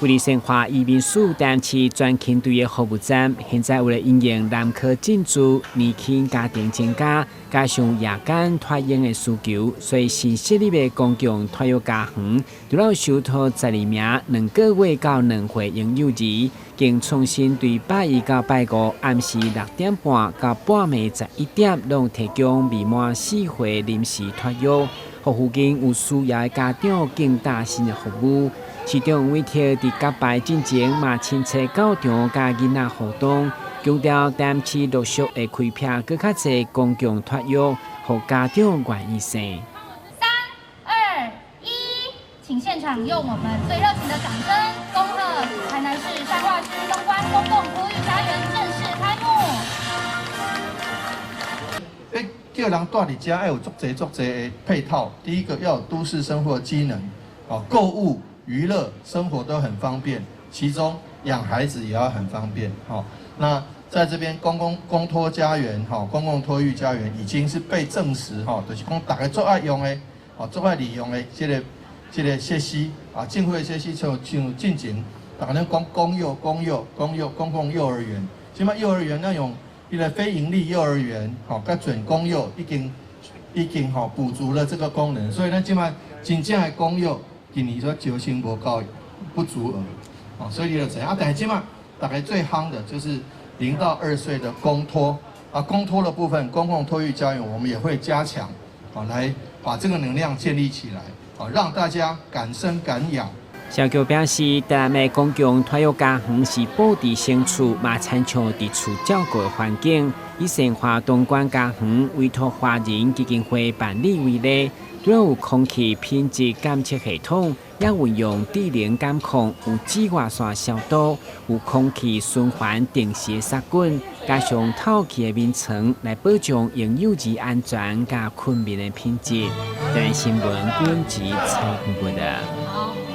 为了深化移民署单期专勤队的服务站，现在为了应应南科进驻、年轻家庭增加，加上夜间托婴的需求，所以新设立的公共托育家园，除了收托12名2个月到2岁婴幼儿，经重新对拜一到拜五暗时6点半到半暝11点，拢提供未满4岁临时托育，互附近有需要的家长更大新的服务。市长委托伫甲拜进前，嘛亲切到场甲囡仔互动，强调淡市陆续会开辟更较侪公共托育，互家长愿意生。3、2、1，请现场用我们最热情的掌声恭贺台南市彰化区东关公共托育家园正式开幕。叫人住伫家要有足侪的配套。第一个要有都市生活机能，购物、娱乐、生活都很方便。其中养孩子也要很方便。那在这边公托家园，公共托育家园已经是被证实，就是讲大家最爱用的，最爱利用的这个设施政府的设施就进行，大家讲公共幼儿园，即摆幼儿园那种。伊个非营利幼儿园，甲准公幼已经补足了这个功能，所以咱即摆真正的公幼今年说招生无够，不足额，所以你就知但是即摆大概最夯的就是0到2岁的公托，公托的部分，公共托育家园我们也会加强，来把这个能量建立起来，让大家敢生敢养。小局表示，台南的公共托育家园是保持身处嘛参照伫厝照顾的环境，以深化东莞家园委托华人基金会办理为例，除了有空气品质监测系统，也运用智能监控，有紫外线消毒，有空气循环定时杀菌，加上透气的面层来保障婴幼儿安全甲困眠的品质。台新闻编辑蔡文的。